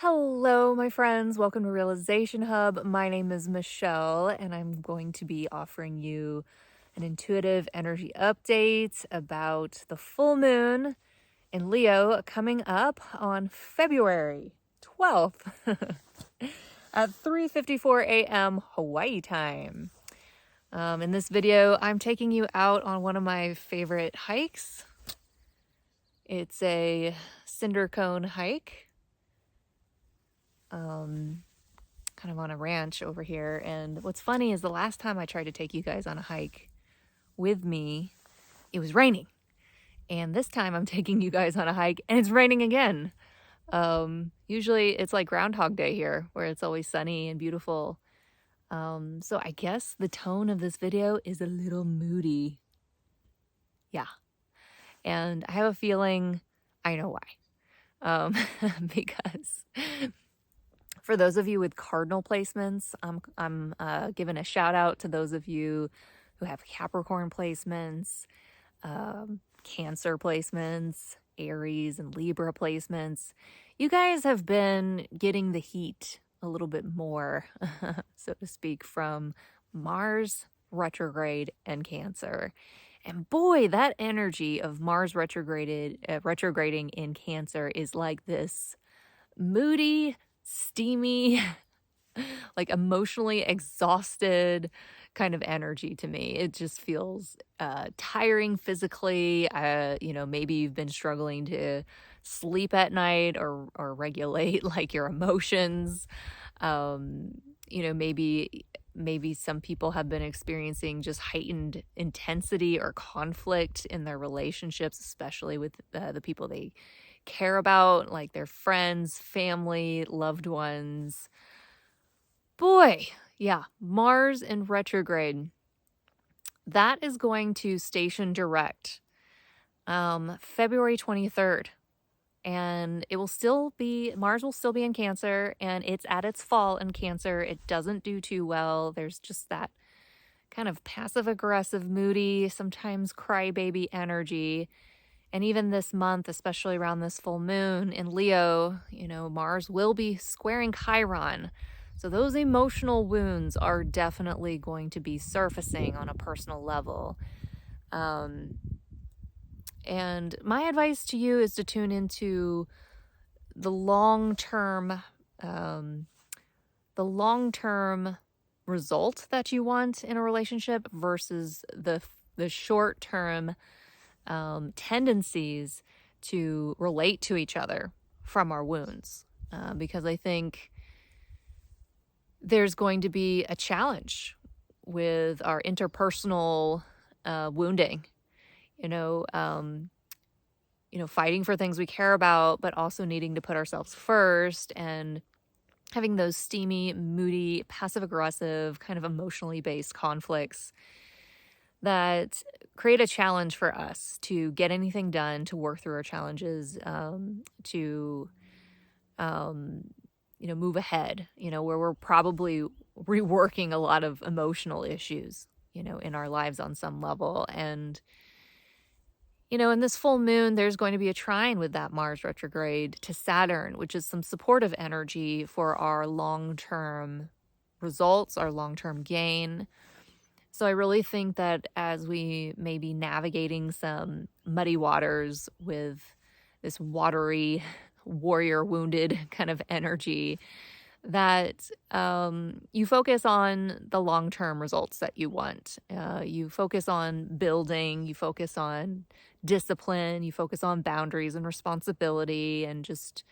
Hello, my friends. Welcome to Realization Hub. My name is Michelle, and I'm going to be offering you an intuitive energy update about the full moon in Leo coming up on February 12th at 3:54 a.m. Hawaii time. In this video, I'm taking you out on one of my favorite hikes. It's a cinder cone hike. Kind of on a ranch over here. And what's funny is the last time I tried to take you guys on a hike with me, it was raining. And this time I'm taking you guys on a hike and it's raining again. Usually it's like Groundhog Day here, where it's always sunny and beautiful. So I guess the tone of this video is a little moody. Yeah. And I have a feeling I know why. Because for those of you with cardinal placements, I'm giving a shout out to those of you who have Capricorn placements, Cancer placements, Aries and Libra placements. You guys have been getting the heat a little bit more, so to speak, from Mars retrograde and Cancer. And boy, that energy of Mars retrograding in Cancer is like this moody, steamy, like emotionally exhausted kind of energy to me. It just feels tiring physically. Maybe you've been struggling to sleep at night or regulate like your emotions. Maybe some people have been experiencing just heightened intensity or conflict in their relationships, especially with the people they care about, like their friends, family, loved ones. Boy, yeah, Mars in retrograde. That is going to station direct February 23rd. And Mars will still be in Cancer, and it's at its fall in Cancer. It doesn't do too well. There's just that kind of passive aggressive, moody, sometimes crybaby energy. And even this month, especially around this full moon in Leo, Mars will be squaring Chiron. So those emotional wounds are definitely going to be surfacing on a personal level. And my advice to you is to tune into the long-term result that you want in a relationship versus the short-term tendencies to relate to each other from our wounds, because I think there's going to be a challenge with our interpersonal wounding, fighting for things we care about, but also needing to put ourselves first and having those steamy, moody, passive-aggressive, kind of emotionally based conflicts that create a challenge for us to get anything done, to work through our challenges, to move ahead, where we're probably reworking a lot of emotional issues, in our lives on some level. And, in this full moon, there's going to be a trine with that Mars retrograde to Saturn, which is some supportive energy for our long-term results, our long-term gain. So I really think that as we may be navigating some muddy waters with this watery, warrior wounded kind of energy, that you focus on the long-term results that you want. You focus on building, you focus on discipline, you focus on boundaries and responsibility, and just,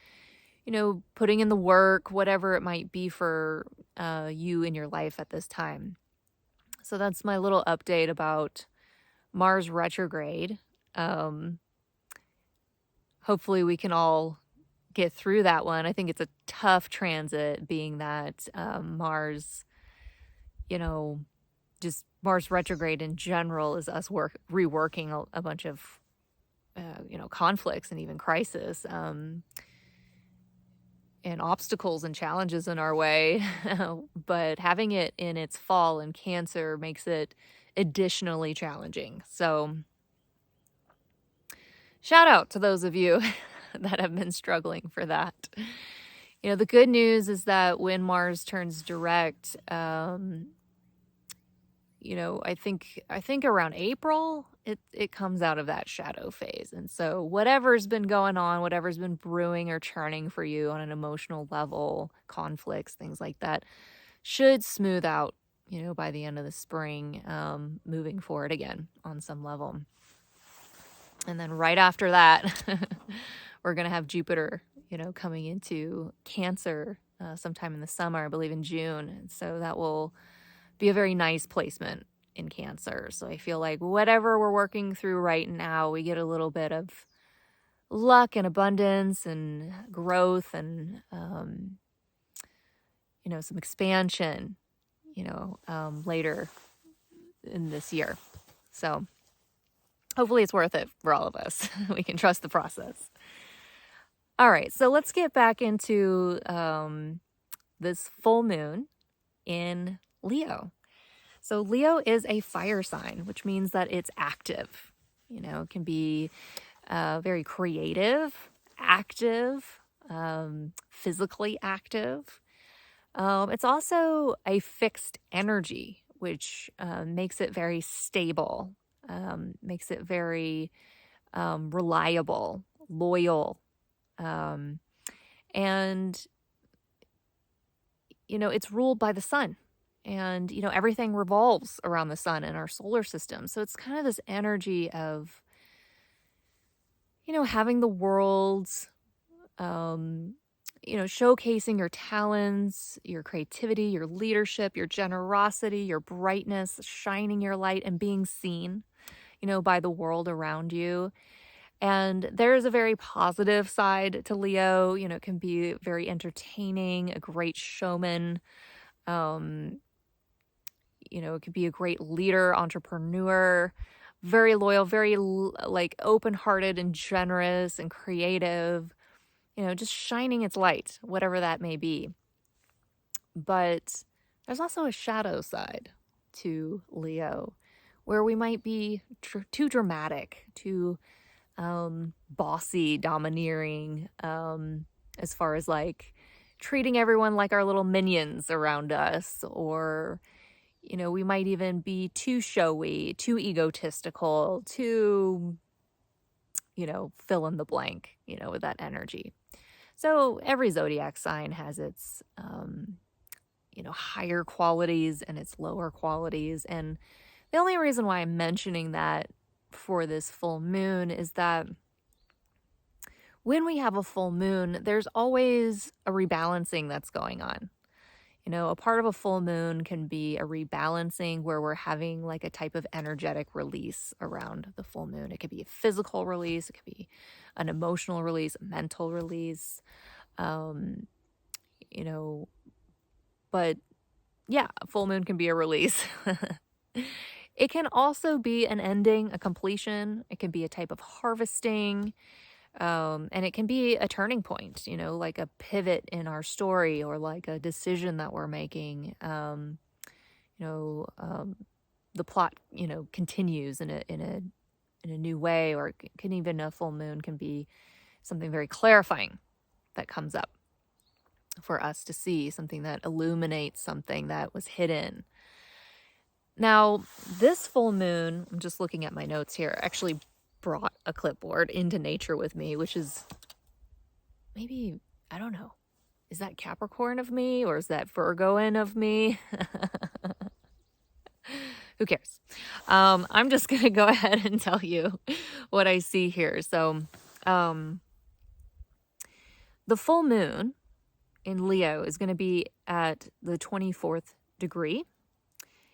putting in the work, whatever it might be for you in your life at this time. So that's my little update about Mars retrograde. Hopefully we can all get through that one. I think it's a tough transit, being that Mars, just Mars retrograde in general is us reworking a bunch of, conflicts and even crisis, and obstacles and challenges in our way. But having it in its fall in Cancer makes it additionally challenging. So shout out to those of you that have been struggling for that. The good news is that when Mars turns direct, I think around April, it comes out of that shadow phase. And so whatever's been going on, whatever's been brewing or churning for you on an emotional level, conflicts, things like that, should smooth out, by the end of the spring, moving forward again on some level. And then right after that, we're going to have Jupiter, coming into Cancer sometime in the summer, I believe in June. And so that will be a very nice placement in Cancer. So I feel like whatever we're working through right now, we get a little bit of luck and abundance and growth and, some expansion, later in this year. So hopefully it's worth it for all of us. We can trust the process. All right, so let's get back into this full moon in Leo. So Leo is a fire sign, which means that it's active. It can be very creative, active, physically active. It's also a fixed energy, which makes it very stable, makes it very reliable, loyal. And it's ruled by the sun. And, everything revolves around the sun and our solar system. So it's kind of this energy of, having the world, showcasing your talents, your creativity, your leadership, your generosity, your brightness, shining your light and being seen, by the world around you. And there's a very positive side to Leo. It can be very entertaining, a great showman. It could be a great leader, entrepreneur, very loyal, very open-hearted and generous and creative, just shining its light, whatever that may be. But there's also a shadow side to Leo where we might be too dramatic, too bossy, domineering, as far as treating everyone like our little minions around us, or we might even be too showy, too egotistical, too, fill in the blank, with that energy. So every zodiac sign has its, higher qualities and its lower qualities. And the only reason why I'm mentioning that for this full moon is that when we have a full moon, there's always a rebalancing that's going on. A part of a full moon can be a rebalancing where we're having a type of energetic release around the full moon. It could be a physical release. It could be an emotional release, a mental release. But yeah, a full moon can be a release. It can also be an ending, a completion. It can be a type of harvesting. And it can be a turning point, like a pivot in our story or a decision that we're making. The plot, continues in a new way, or it can even a full moon can be something very clarifying that comes up for us to see, something that illuminates something that was hidden. Now, this full moon, I'm just looking at my notes here, actually brought a clipboard into nature with me, which is maybe, I don't know, is that Capricorn of me or is that Virgoan of me? Who cares? I'm just going to go ahead and tell you what I see here. So, the full moon in Leo is going to be at the 24th degree,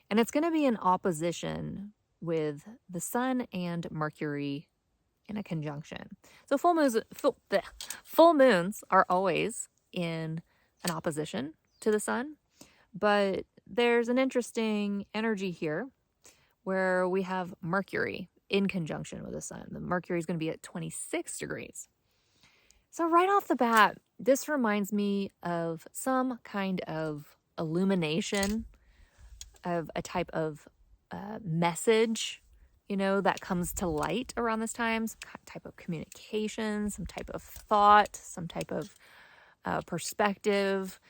and it's going to be in opposition with the sun and Mercury in a conjunction. So full moons are always in an opposition to the sun, but there's an interesting energy here where we have Mercury in conjunction with the sun. The Mercury is going to be at 26 degrees. So right off the bat, this reminds me of some kind of illumination, of a type of message, that comes to light around this time, some type of communication, some type of thought, some type of perspective,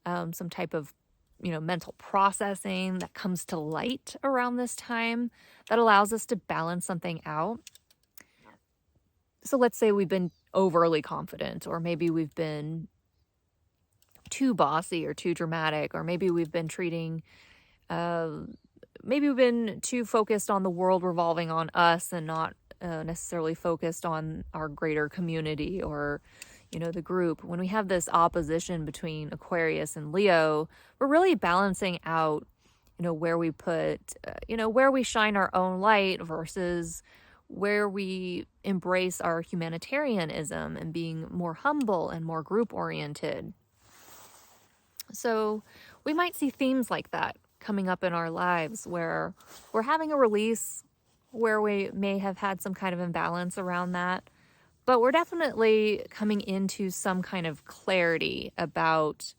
some type of, mental processing that comes to light around this time that allows us to balance something out. So let's say we've been overly confident, or maybe we've been too bossy or too dramatic, or maybe we've been maybe we've been too focused on the world revolving on us and not necessarily focused on our greater community or, the group. When we have this opposition between Aquarius and Leo, we're really balancing out, where we put, where we shine our own light versus where we embrace our humanitarianism and being more humble and more group oriented. So we might see themes like that coming up in our lives where we're having a release where we may have had some kind of imbalance around that, but we're definitely coming into some kind of clarity about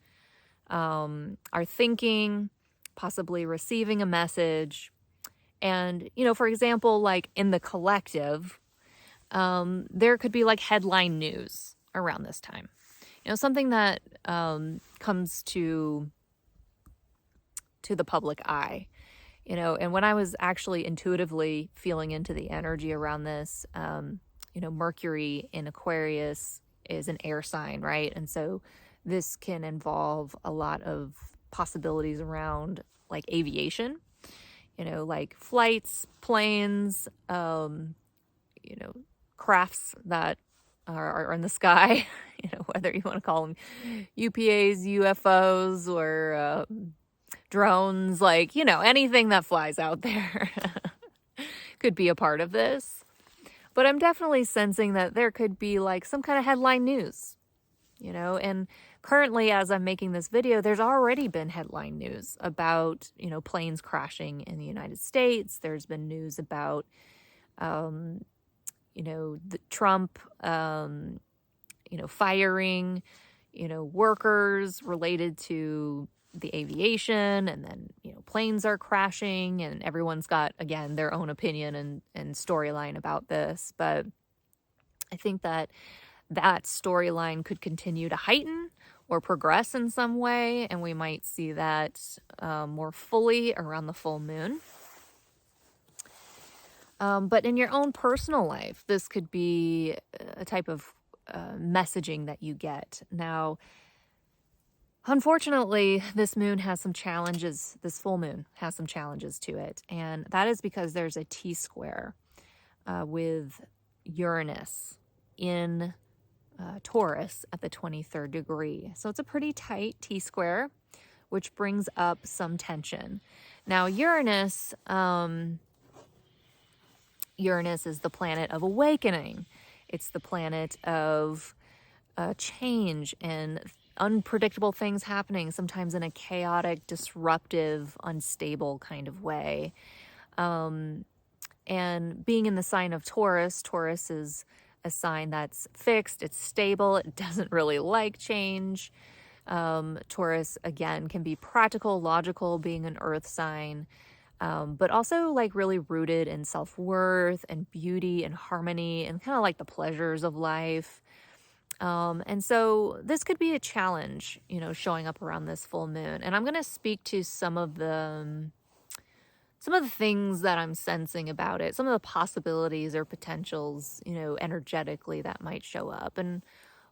our thinking, possibly receiving a message. And, for example, like in the collective, there could be like headline news around this time. Something that comes to the public eye, and when I was actually intuitively feeling into the energy around this, Mercury in Aquarius is an air sign, right? And so this can involve a lot of possibilities around like aviation, like flights, planes, crafts that are in the sky, whether you want to call them UPAs, UFOs, or drones, like, anything that flies out there could be a part of this. But I'm definitely sensing that there could be like some kind of headline news, and currently as I'm making this video, there's already been headline news about, planes crashing in the United States. There's been news about, the Trump, firing, workers related to the aviation, and then, planes are crashing, and everyone's got, again, their own opinion and storyline about this. But I think that storyline could continue to heighten or progress in some way, and we might see that more fully around the full moon. But in your own personal life, this could be a type of messaging that you get. Now, unfortunately, this moon has some challenges. This full moon has some challenges to it. And that is because there's a T-square with Uranus in Taurus at the 23rd degree. So it's a pretty tight T-square, which brings up some tension. Now, Uranus is the planet of awakening. It's the planet of change and unpredictable things happening, sometimes in a chaotic, disruptive, unstable kind of way. And being in the sign of Taurus, Taurus is a sign that's fixed, it's stable, it doesn't really like change. Taurus, again, can be practical, logical, being an earth sign, but also like really rooted in self-worth and beauty and harmony and kind of like the pleasures of life. And so this could be a challenge, showing up around this full moon. And I'm going to speak to some of the things that I'm sensing about it, some of the possibilities or potentials, energetically that might show up. And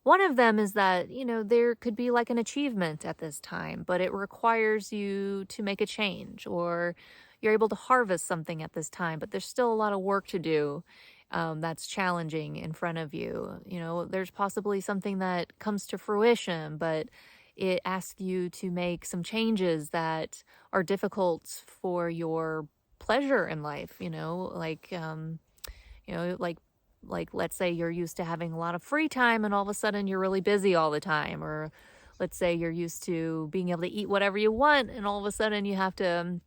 one of them is that, there could be like an achievement at this time, but it requires you to make a change, or you're able to harvest something at this time, but there's still a lot of work to do. That's challenging in front of you. There's possibly something that comes to fruition, but it asks you to make some changes that are difficult for your pleasure in life, like let's say you're used to having a lot of free time and all of a sudden you're really busy all the time. Or let's say you're used to being able to eat whatever you want and all of a sudden you have to,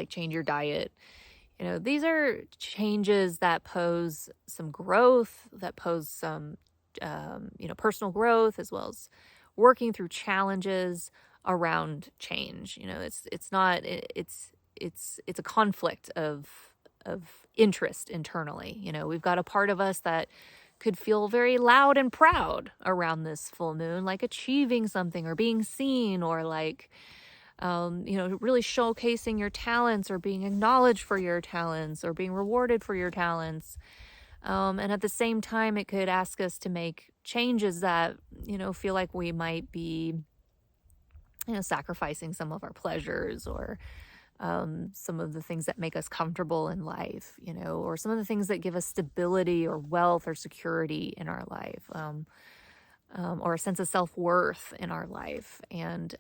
change your diet. These are changes that pose some growth, that pose some, personal growth, as well as working through challenges around change. It's a conflict of interest internally. We've got a part of us that could feel very loud and proud around this full moon, like achieving something or being seen, or like, really showcasing your talents or being acknowledged for your talents or being rewarded for your talents. And at the same time, it could ask us to make changes that, feel like we might be, sacrificing some of our pleasures, or some of the things that make us comfortable in life, or some of the things that give us stability or wealth or security in our life, or a sense of self-worth in our life. And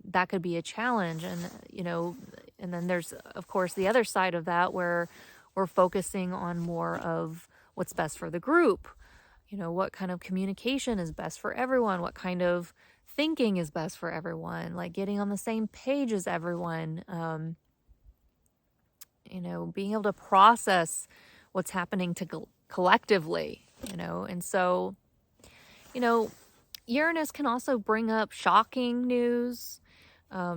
that could be a challenge. And then there's, of course, the other side of that, where we're focusing on more of what's best for the group. What kind of communication is best for everyone? What kind of thinking is best for everyone? Like getting on the same page as everyone. Being able to process what's happening collectively. And so, Uranus can also bring up shocking news,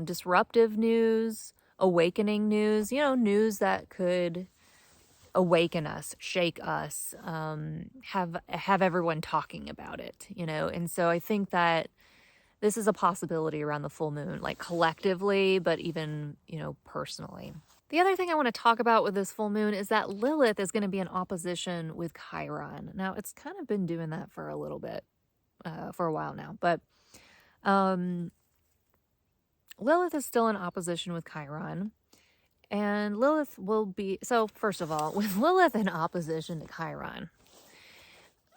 disruptive news, awakening news. News that could awaken us, shake us, have everyone talking about it, and so I think that this is a possibility around the full moon, like collectively, but even, personally. The other thing I want to talk about with this full moon is that Lilith is going to be in opposition with Chiron. Now, it's kind of been doing that for a little bit, for a while now, but Lilith is still in opposition with Chiron. And Lilith will be, so first of all, with Lilith in opposition to Chiron,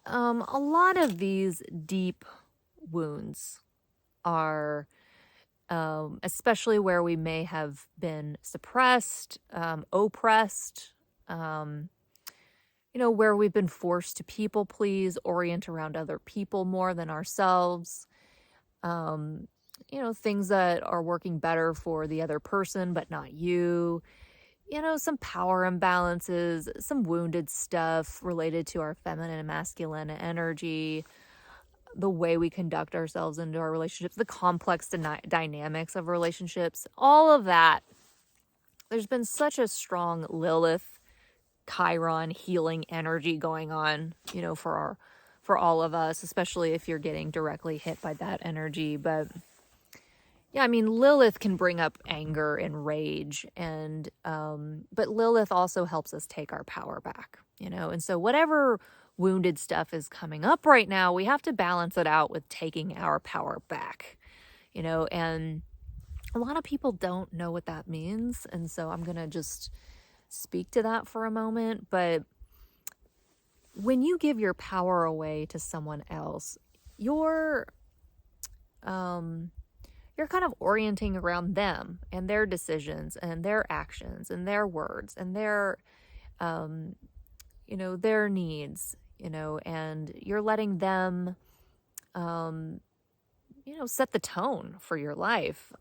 a lot of these deep wounds are, especially where we may have been suppressed, oppressed, where we've been forced to people please, orient around other people more than ourselves, things that are working better for the other person, but not you, some power imbalances, some wounded stuff related to our feminine and masculine energy, the way we conduct ourselves into our relationships, the complex dynamics of relationships, all of that. There's been such a strong Lilith, Chiron healing energy going on, for all of us, especially if you're getting directly hit by that energy. But yeah, I mean, Lilith can bring up anger and rage, and but Lilith also helps us take our power back, and so whatever wounded stuff is coming up right now, we have to balance it out with taking our power back, and a lot of people don't know what that means. And so I'm going to just speak to that for a moment. But when you give your power away to someone else, you're kind of orienting around them and their decisions and their actions and their words and their, their needs, and you're letting them, set the tone for your life,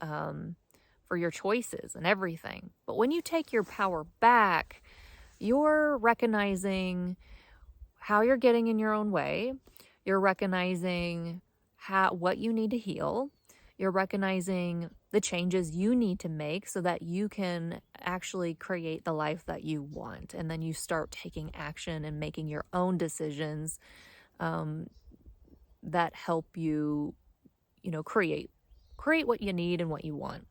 for your choices and everything. But when you take your power back, you're recognizing how you're getting in your own way. You're recognizing what you need to heal. You're recognizing the changes you need to make so that you can actually create the life that you want. And then you start taking action and making your own decisions that help you, create what you need and what you want.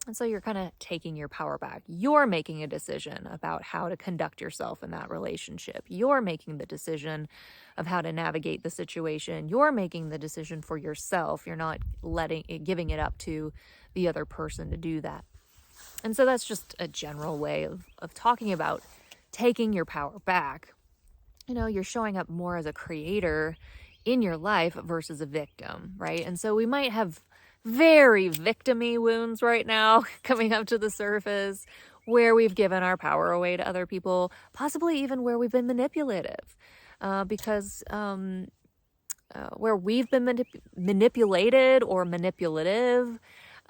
And so you're kind of taking your power back. You're making a decision about how to conduct yourself in that relationship. You're making the decision of how to navigate the situation. You're making the decision for yourself. You're not giving it up to the other person to do that. And so that's just a general way of talking about taking your power back. You're showing up more as a creator in your life versus a victim, right? And so we might have very victim-y wounds right now coming up to the surface, where we've given our power away to other people, possibly even where we've been manipulative, because where we've been manipulated or manipulative,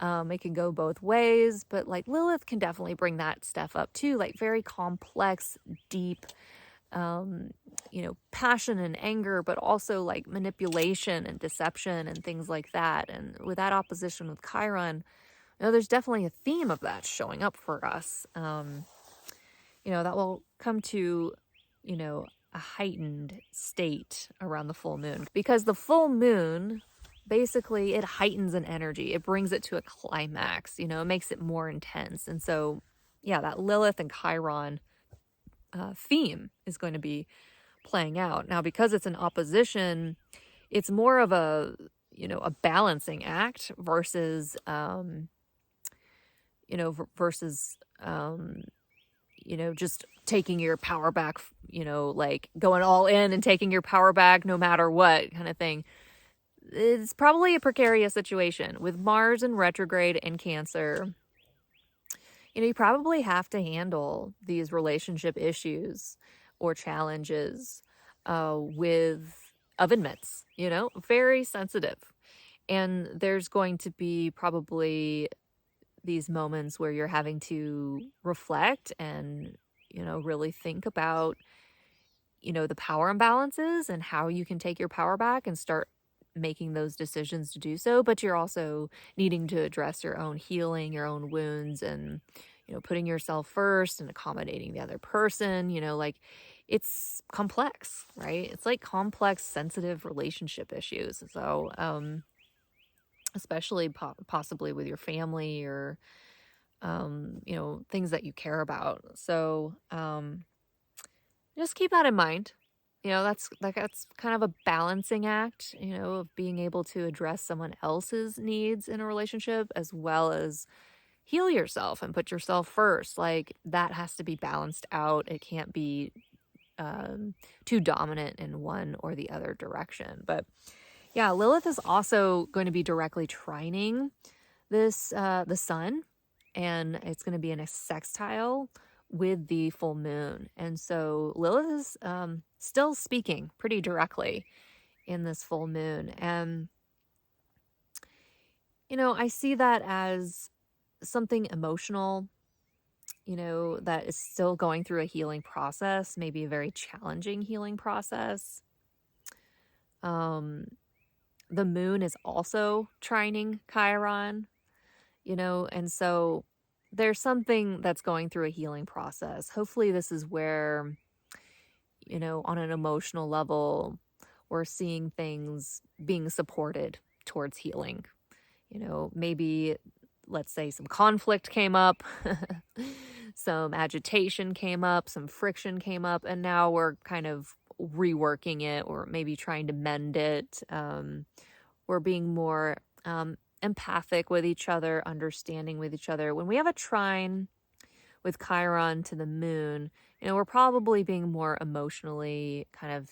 it can go both ways. But like Lilith can definitely bring that stuff up too, like very complex, deep, passion and anger, but also like manipulation and deception and things like that. And with that opposition with Chiron, there's definitely a theme of that showing up for us. That will come to, a heightened state around the full moon, because the full moon, basically, it heightens an energy. It brings it to a climax, it makes it more intense. And so, yeah, that Lilith and Chiron theme is going to be playing out. Now, because it's an opposition, it's more of a balancing act versus, just taking your power back, like going all in and taking your power back no matter what kind of thing. It's probably a precarious situation with Mars in retrograde and Cancer. You probably have to handle these relationship issues or challenges with oven mitts, very sensitive. And there's going to be probably these moments where you're having to reflect and, really think about, the power imbalances and how you can take your power back and start making those decisions to do so. But you're also needing to address your own healing, your own wounds, and, putting yourself first and accommodating the other person, like it's complex, right? It's like complex, sensitive relationship issues. So, especially possibly with your family or, things that you care about. So, just keep that in mind. That's kind of a balancing act, of being able to address someone else's needs in a relationship as well as heal yourself and put yourself first. Like that has to be balanced out. It can't be too dominant in one or the other direction. But yeah, Lilith is also going to be directly trining the sun, and it's going to be in a sextile with the full moon. And so Lilith is still speaking pretty directly in this full moon. And, I see that as something emotional, that is still going through a healing process, maybe a very challenging healing process. The moon is also trining Chiron, and so there's something that's going through a healing process. Hopefully this is where, on an emotional level, we're seeing things being supported towards healing. Maybe, let's say some conflict came up, some agitation came up, some friction came up, and now we're kind of reworking it or maybe trying to mend it. We're being more empathic with each other, understanding with each other. When we have a trine with Chiron to the moon, we're probably being more emotionally kind of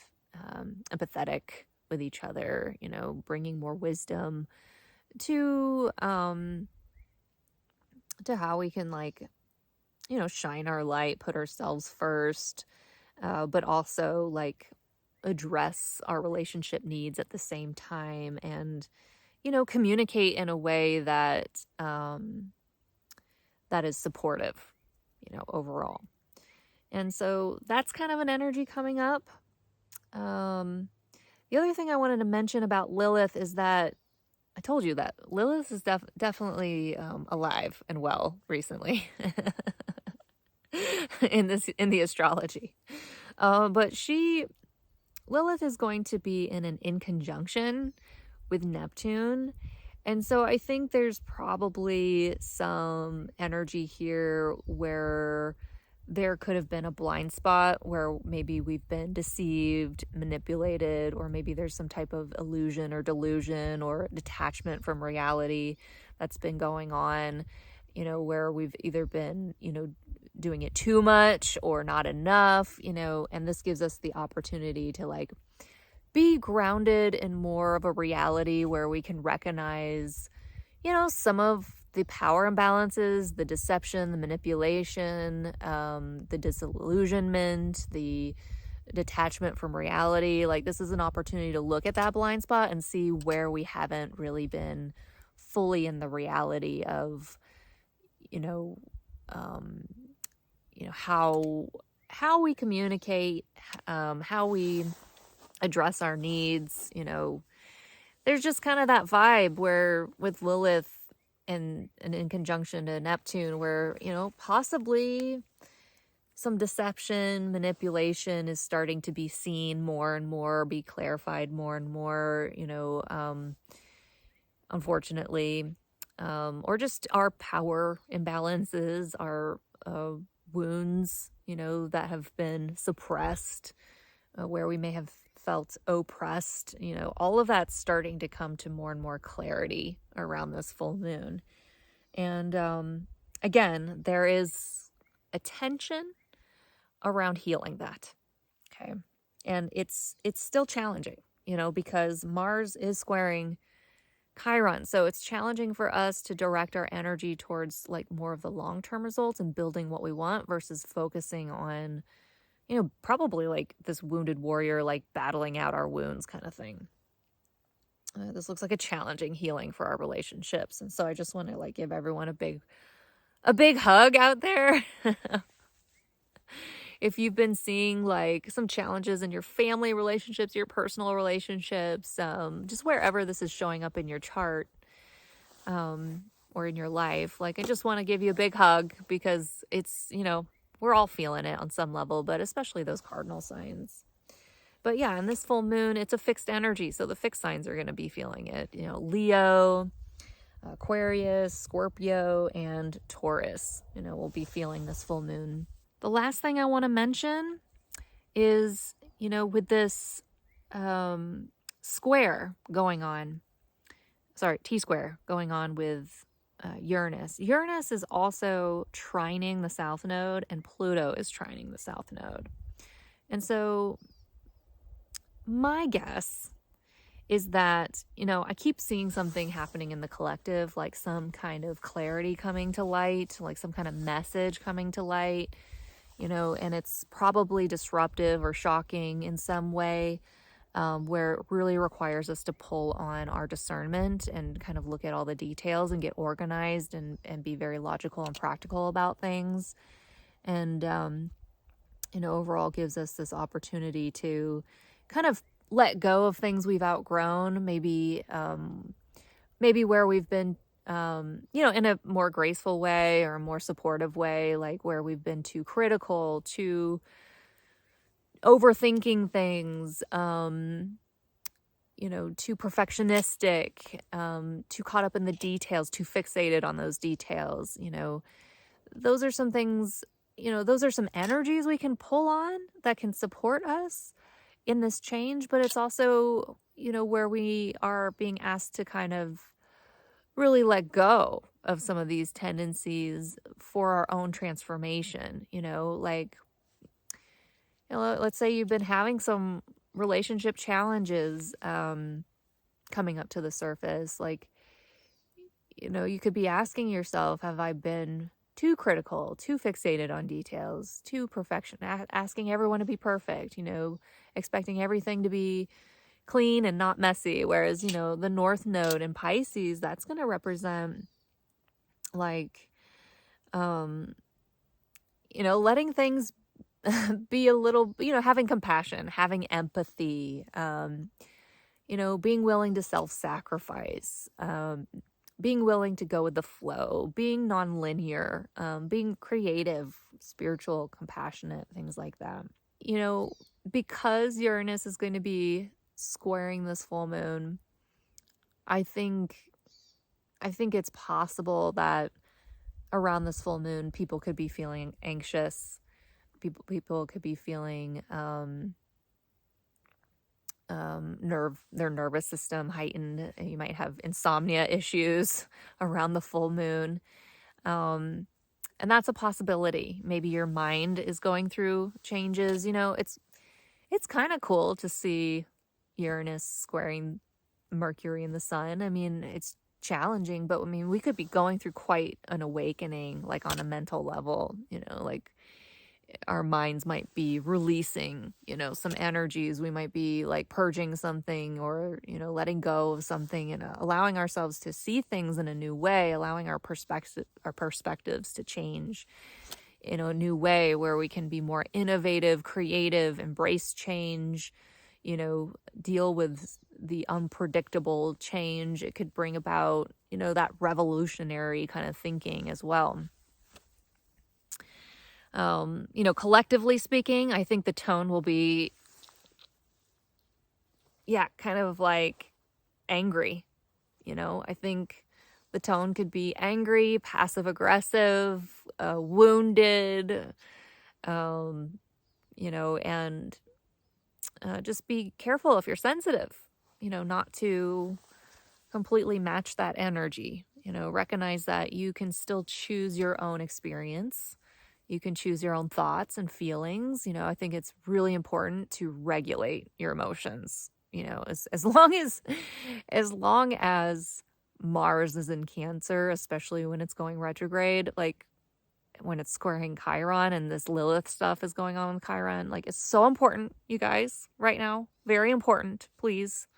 empathetic with each other, bringing more wisdom to how we can shine our light, put ourselves first, but also address our relationship needs at the same time, and communicate in a way that that is supportive, overall. And so that's kind of an energy coming up. The other thing I wanted to mention about Lilith is that I told you that Lilith is definitely alive and well recently in the astrology. But Lilith is going to be in conjunction with Neptune. And so I think there's probably some energy here where there could have been a blind spot where maybe we've been deceived, manipulated, or maybe there's some type of illusion or delusion or detachment from reality that's been going on, where we've either been, doing it too much or not enough, and this gives us the opportunity to be grounded in more of a reality where we can recognize, some of the power imbalances, the deception, the manipulation, the disillusionment, the detachment from reality. This is an opportunity to look at that blind spot and see where we haven't really been fully in the reality of, how we communicate, how we address our needs. There's just kind of that vibe where with Lilith and in conjunction to Neptune where, possibly some deception, manipulation is starting to be seen more and more, be clarified more and more, unfortunately, or just our power imbalances, our wounds, that have been suppressed, where we may have felt oppressed, all of that's starting to come to more and more clarity around this full moon. And again, there is a tension around healing that. Okay. And it's still challenging, because Mars is squaring Chiron. So it's challenging for us to direct our energy towards like more of the long-term results and building what we want versus focusing on, probably like this wounded warrior, like battling out our wounds kind of thing. This looks like a challenging healing for our relationships. And so I just want to like give everyone a big hug out there. If you've been seeing like some challenges in your family relationships, your personal relationships, just wherever this is showing up in your chart, or in your life, like I just want to give you a big hug because it's, we're all feeling it on some level, but especially those cardinal signs. But yeah, in this full moon, it's a fixed energy. So the fixed signs are going to be feeling it, Leo, Aquarius, Scorpio, and Taurus, will be feeling this full moon. The last thing I want to mention is, with this square going on, T-square going on with Uranus. Uranus is also trining the south node, and Pluto is trining the south node. And so my guess is that, I keep seeing something happening in the collective, like some kind of clarity coming to light, like some kind of message coming to light, and it's probably disruptive or shocking in some way, where it really requires us to pull on our discernment and kind of look at all the details and get organized and be very logical and practical about things. And, overall gives us this opportunity to kind of let go of things we've outgrown, maybe where we've been, in a more graceful way or a more supportive way, like where we've been too critical, too overthinking things, too perfectionistic, too caught up in the details, too fixated on those details. Those are some things, those are some energies we can pull on that can support us in this change, but it's also, where we are being asked to kind of really let go of some of these tendencies for our own transformation, let's say you've been having some relationship challenges coming up to the surface. Like, you could be asking yourself, have I been too critical, too fixated on details, too perfection, asking everyone to be perfect, expecting everything to be clean and not messy. Whereas, the North Node in Pisces, that's going to represent like, letting things be a little, having compassion, having empathy, being willing to self-sacrifice, being willing to go with the flow, being non-linear, being creative, spiritual, compassionate, things like that. Because Uranus is going to be squaring this full moon, I think it's possible that around this full moon, people could be feeling anxious. People could be feeling their nervous system heightened. You might have insomnia issues around the full moon. And that's a possibility. Maybe your mind is going through changes. It's kind of cool to see Uranus squaring Mercury and the sun. I mean, it's challenging, but we could be going through quite an awakening, like on a mental level, like our minds might be releasing, some energies. We might be like purging something or, letting go of something and allowing ourselves to see things in a new way, allowing our perspectives to change in a new way where we can be more innovative, creative, embrace change, deal with the unpredictable change. It could bring about, that revolutionary kind of thinking as well. You know, collectively speaking, I think the tone will be, yeah, kind of like angry. You know, I think the tone could be angry, passive aggressive, wounded, you know, and just be careful if you're sensitive, you know, not to completely match that energy. You know, recognize that you can still choose your own experience. You can choose your own thoughts and feelings. You know, I think it's really important to regulate your emotions. You know, as long as Mars is in Cancer, especially when it's going retrograde, like when it's squaring Chiron and this Lilith stuff is going on with Chiron, like it's so important, you guys, right now. Very important. Please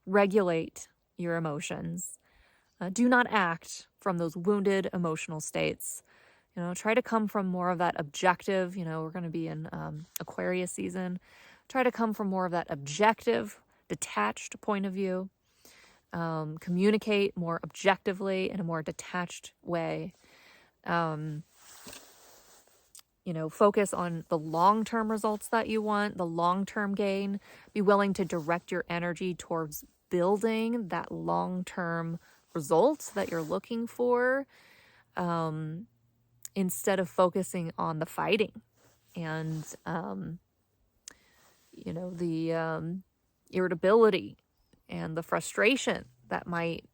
regulate your emotions. Do not act from those wounded emotional states. You know, try to come from more of that objective. You know, we're going to be in Aquarius season. Try to come from more of that objective, detached point of view. Communicate more objectively in a more detached way. You know, focus on the long-term results that you want, the long-term gain. Be willing to direct your energy towards building that long-term results that you're looking for, instead of focusing on the fighting and, you know, the irritability and the frustration that might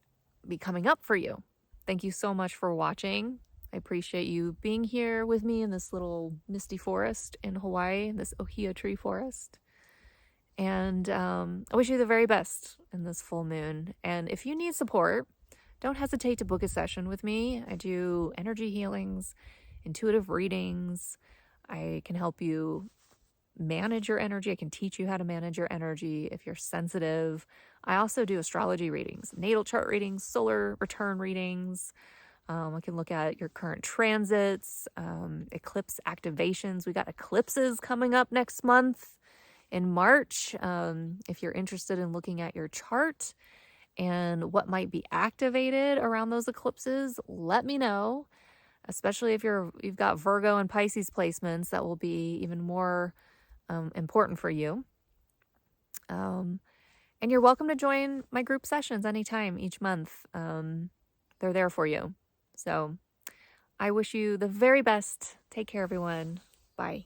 be coming up for you. Thank you so much for watching. I appreciate you being here with me in this little misty forest in Hawaii, this ohia tree forest. And I wish you the very best in this full moon. And if you need support, don't hesitate to book a session with me. I do energy healings, intuitive readings. I can help you manage your energy. I can teach you how to manage your energy if you're sensitive. I also do astrology readings, natal chart readings, solar return readings. I can look at your current transits, eclipse activations. We got eclipses coming up next month in March. If you're interested in looking at your chart and what might be activated around those eclipses, let me know. Especially if you've got Virgo and Pisces placements, that will be even more important for you. And you're welcome to join my group sessions anytime each month. They're there for you. So I wish you the very best. Take care, everyone. Bye.